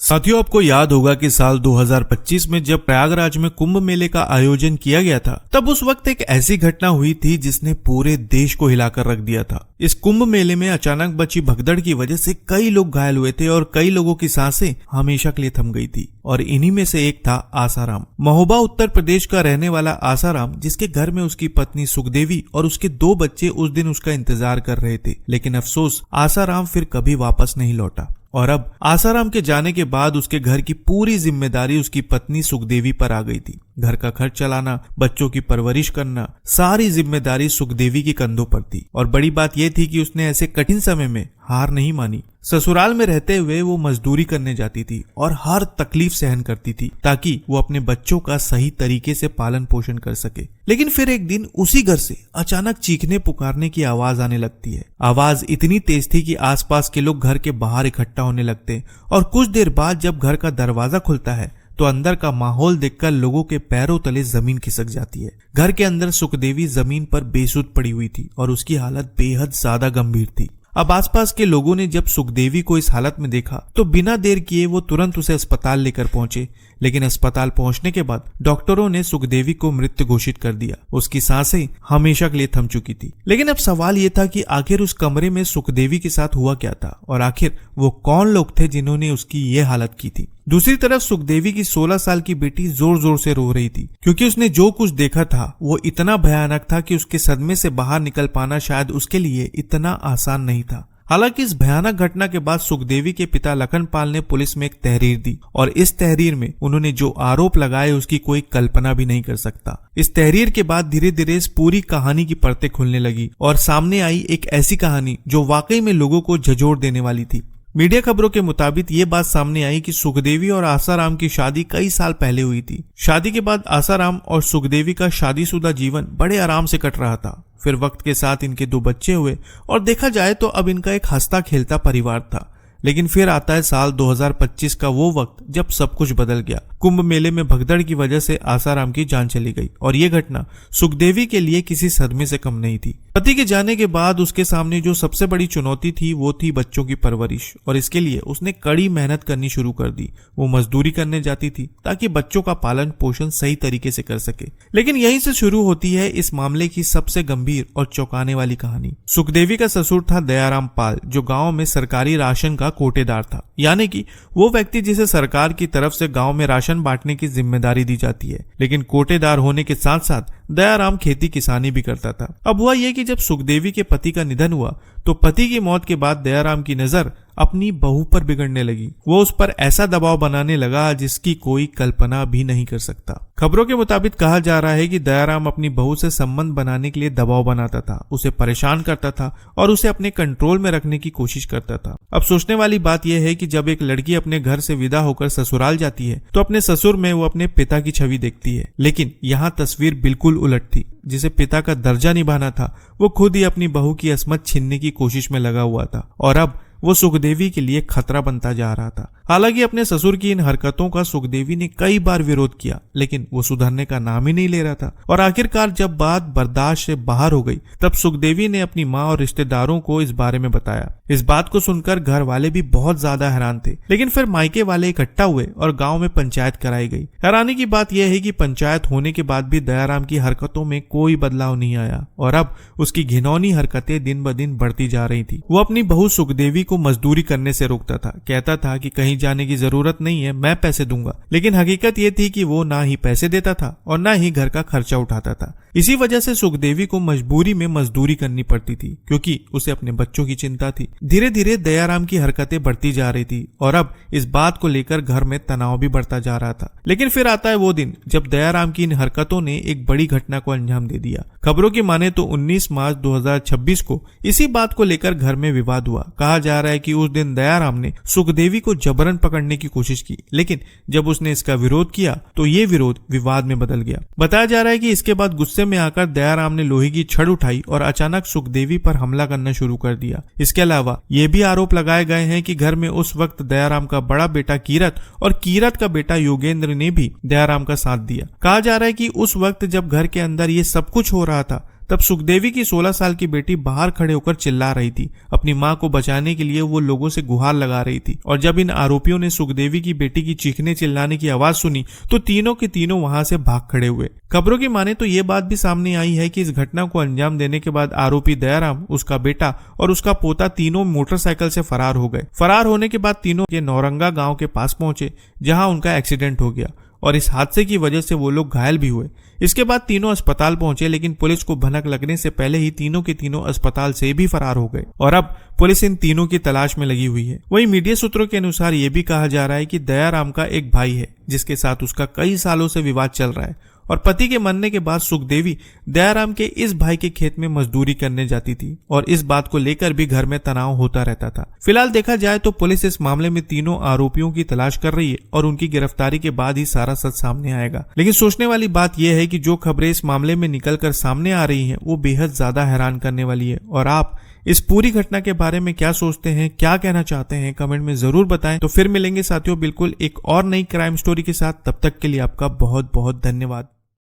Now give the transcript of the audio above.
साथियों, आपको याद होगा कि साल 2025 में जब प्रयागराज में कुंभ मेले का आयोजन किया गया था, तब उस वक्त एक ऐसी घटना हुई थी जिसने पूरे देश को हिलाकर रख दिया था। इस कुंभ मेले में अचानक बची भगदड़ की वजह से कई लोग घायल हुए थे और कई लोगों की सांसें हमेशा के लिए थम गई थी। और इन्हीं में से एक था आसाराम। महोबा उत्तर प्रदेश का रहने वाला आसाराम, जिसके घर में उसकी पत्नी सुखदेवी और उसके 2 बच्चे उस दिन उसका इंतजार कर रहे थे। लेकिन अफसोस, आसाराम फिर कभी वापस नहीं लौटा। और अब आसाराम के जाने के बाद उसके घर की पूरी जिम्मेदारी उसकी पत्नी सुखदेवी पर आ गई थी। घर का खर्च चलाना, बच्चों की परवरिश करना, सारी जिम्मेदारी सुखदेवी के कंधों पर थी। और बड़ी बात यह थी कि उसने ऐसे कठिन समय में हार नहीं मानी। ससुराल में रहते हुए वो मजदूरी करने जाती थी और हर तकलीफ सहन करती थी ताकि वो अपने बच्चों का सही तरीके से पालन पोषण कर सके। लेकिन फिर एक दिन उसी घर से अचानक चीखने पुकारने की आवाज आने लगती है। आवाज इतनी तेज थी कि आसपास के लोग घर के बाहर इकट्ठा होने लगते और कुछ देर बाद जब घर का दरवाजा खुलता है तो अंदर का माहौल देखकर लोगों के पैरों तले जमीन खिसक जाती है। घर के अंदर सुखदेवी जमीन पर बेसुध पड़ी हुई थी और उसकी हालत बेहद ज्यादा गंभीर थी। अब आसपास के लोगों ने जब सुखदेवी को इस हालत में देखा तो बिना देर किए वो तुरंत उसे अस्पताल लेकर पहुंचे। लेकिन अस्पताल पहुंचने के बाद डॉक्टरों ने सुखदेवी को मृत घोषित कर दिया। उसकी सांसें हमेशा के लिए थम चुकी थी। लेकिन अब सवाल ये था कि आखिर उस कमरे में सुखदेवी के साथ हुआ क्या था और आखिर वो कौन लोग थे जिन्होंने उसकी ये हालत की थी। दूसरी तरफ सुखदेवी की 16 साल की बेटी जोर जोर से रो रही थी, क्योंकि उसने जो कुछ देखा था वो इतना भयानक था कि उसके सदमे से बाहर निकल पाना शायद उसके लिए इतना आसान नहीं था। हालांकि इस भयानक घटना के बाद सुखदेवी के पिता लखनपाल ने पुलिस में एक तहरीर दी और इस तहरीर में उन्होंने जो आरोप लगाए उसकी कोई कल्पना भी नहीं कर सकता। इस तहरीर के बाद धीरे धीरे इस पूरी कहानी की परतें खुलने लगी और सामने आई एक ऐसी कहानी जो वाकई में लोगों को झंझोड़ देने वाली थी। मीडिया खबरों के मुताबिक ये बात सामने आई कि सुखदेवी और आसाराम की शादी कई साल पहले हुई थी। शादी के बाद आसाराम और सुखदेवी का शादीशुदा जीवन बड़े आराम से कट रहा था। फिर वक्त के साथ इनके 2 बच्चे हुए और देखा जाए तो अब इनका एक हंसता खेलता परिवार था। लेकिन फिर आता है साल 2025 का वो वक्त जब सब कुछ बदल गया। कुंभ मेले में भगदड़ की वजह से आसाराम की जान चली गई और ये घटना सुखदेवी के लिए किसी सदमे से कम नहीं थी। पति के जाने के बाद उसके सामने जो सबसे बड़ी चुनौती थी वो थी बच्चों की परवरिश, और इसके लिए उसने कड़ी मेहनत करनी शुरू कर दी। वो मजदूरी करने जाती थी ताकि बच्चों का पालन पोषण सही तरीके से कर सके। लेकिन यहीं से शुरू होती है इस मामले की सबसे गंभीर और चौंकाने वाली कहानी। सुखदेवी का ससुर था दयाराम पाल, जो गाँव में सरकारी राशन का कोटेदार था, यानी कि वो व्यक्ति जिसे सरकार की तरफ से गांव में राशन बांटने की जिम्मेदारी दी जाती है। लेकिन कोटेदार होने के साथ साथ दयाराम खेती किसानी भी करता था। अब हुआ ये कि जब सुखदेवी के पति का निधन हुआ तो पति की मौत के बाद दयाराम की नजर अपनी बहू पर बिगड़ने लगी। वो उस पर ऐसा दबाव बनाने लगा जिसकी कोई कल्पना भी नहीं कर सकता। खबरों के मुताबिक कहा जा रहा है कि दयाराम अपनी बहू से संबंध बनाने के लिए दबाव बनाता था, उसे परेशान करता था और उसे अपने कंट्रोल में रखने की कोशिश करता था। अब सोचने वाली बात यह है कि जब एक लड़की अपने घर से विदा होकर ससुराल जाती है तो अपने ससुर में वो अपने पिता की छवि देखती है। लेकिन यहाँ तस्वीर बिल्कुल उलट थी। जिसे पिता का दर्जा निभाना था वो खुद ही अपनी बहू की अस्मत छीनने की कोशिश में लगा हुआ था और अब वो सुखदेवी के लिए खतरा बनता जा रहा था। हालांकि अपने ससुर की इन हरकतों का सुखदेवी ने कई बार विरोध किया, लेकिन वो सुधरने का नाम ही नहीं ले रहा था। और आखिरकार जब बात बर्दाश्त से बाहर हो गई तब सुखदेवी ने अपनी माँ और रिश्तेदारों को इस बारे में बताया। इस बात को सुनकर घर वाले भी बहुत ज्यादा हैरान थे। लेकिन फिर मायके वाले इकट्ठा हुए और गाँव में पंचायत कराई गई। हैरानी की बात यह है कि पंचायत होने के बाद भी दयाराम की हरकतों में कोई बदलाव नहीं आया और अब उसकी घिनौनी हरकतें दिन ब दिन बढ़ती जा रही थी। वो अपनी बहू सुखदेवी को मजदूरी करने से रोकता था, कहता था कि कहीं जाने की जरूरत नहीं है, मैं पैसे दूंगा। लेकिन हकीकत ये थी कि वो ना ही पैसे देता था और ना ही घर का खर्चा उठाता था। इसी वजह से सुखदेवी को मजबूरी में मजदूरी करनी पड़ती थी, क्योंकि उसे अपने बच्चों की चिंता थी। धीरे धीरे दयाराम की हरकतें बढ़ती जा रही थी और अब इस बात को लेकर घर में तनाव भी बढ़ता जा रहा था। लेकिन फिर आता है वो दिन जब दयाराम की इन हरकतों ने एक बड़ी घटना को अंजाम दे दिया। खबरों की माने तो 19 मार्च 2026 को इसी बात को लेकर घर में विवाद हुआ। कहा जा रहा है कि उस दिन दयाराम ने सुखदेवी को जबरन पकड़ने की कोशिश की, लेकिन जब उसने इसका विरोध किया तो ये विरोध विवाद में बदल गया। बताया जा रहा है कि इसके बाद गुस्से में आकर दयाराम ने लोहे की छड़ उठाई और अचानक सुखदेवी पर हमला करना शुरू कर दिया। इसके अलावा ये भी आरोप लगाए गए हैं कि घर में उस वक्त दयाराम का बड़ा बेटा कीरत और कीरत का बेटा योगेंद्र ने भी दयाराम का साथ दिया। कहा जा रहा है कि उस वक्त जब घर के अंदर ये सब कुछ हो रहा था तब सुखदेवी की 16 साल की बेटी बाहर खड़े होकर चिल्ला रही थी। अपनी मां को बचाने के लिए वो लोगों से गुहार लगा रही थी और जब इन आरोपियों ने सुखदेवी की बेटी की चीखने चिल्लाने की आवाज सुनी तो तीनों के तीनों वहां से भाग खड़े हुए। खबरों की माने तो ये बात भी सामने आई है कि इस घटना को अंजाम देने के बाद आरोपी दयाराम, उसका बेटा और उसका पोता तीनों मोटरसाइकिल से फरार हो गए। फरार होने के बाद तीनों के नौरंगा गांव के पास पहुंचे जहां उनका एक्सीडेंट हो गया और इस हादसे की वजह से वो लोग घायल भी हुए। इसके बाद तीनों अस्पताल पहुंचे लेकिन पुलिस को भनक लगने से पहले ही तीनों के तीनों अस्पताल से भी फरार हो गए और अब पुलिस इन तीनों की तलाश में लगी हुई है। वहीं मीडिया सूत्रों के अनुसार ये भी कहा जा रहा है कि दयाराम का एक भाई है जिसके साथ उसका कई सालों से विवाद चल रहा है और पति के मरने के बाद सुखदेवी दयाराम के इस भाई के खेत में मजदूरी करने जाती थी और इस बात को लेकर भी घर में तनाव होता रहता था। फिलहाल देखा जाए तो पुलिस इस मामले में तीनों आरोपियों की तलाश कर रही है और उनकी गिरफ्तारी के बाद ही सारा सच सामने आएगा। लेकिन सोचने वाली बात यह है कि जो खबरें इस मामले में निकलकर सामने आ रही हैं वो बेहद ज्यादा हैरान करने वाली है। और आप इस पूरी घटना के बारे में क्या सोचते हैं, क्या कहना चाहते हैं, कमेंट में जरूर बताएं। तो फिर मिलेंगे साथियों बिल्कुल एक और नई क्राइम स्टोरी के साथ। तब तक के लिए आपका बहुत बहुत धन्यवाद।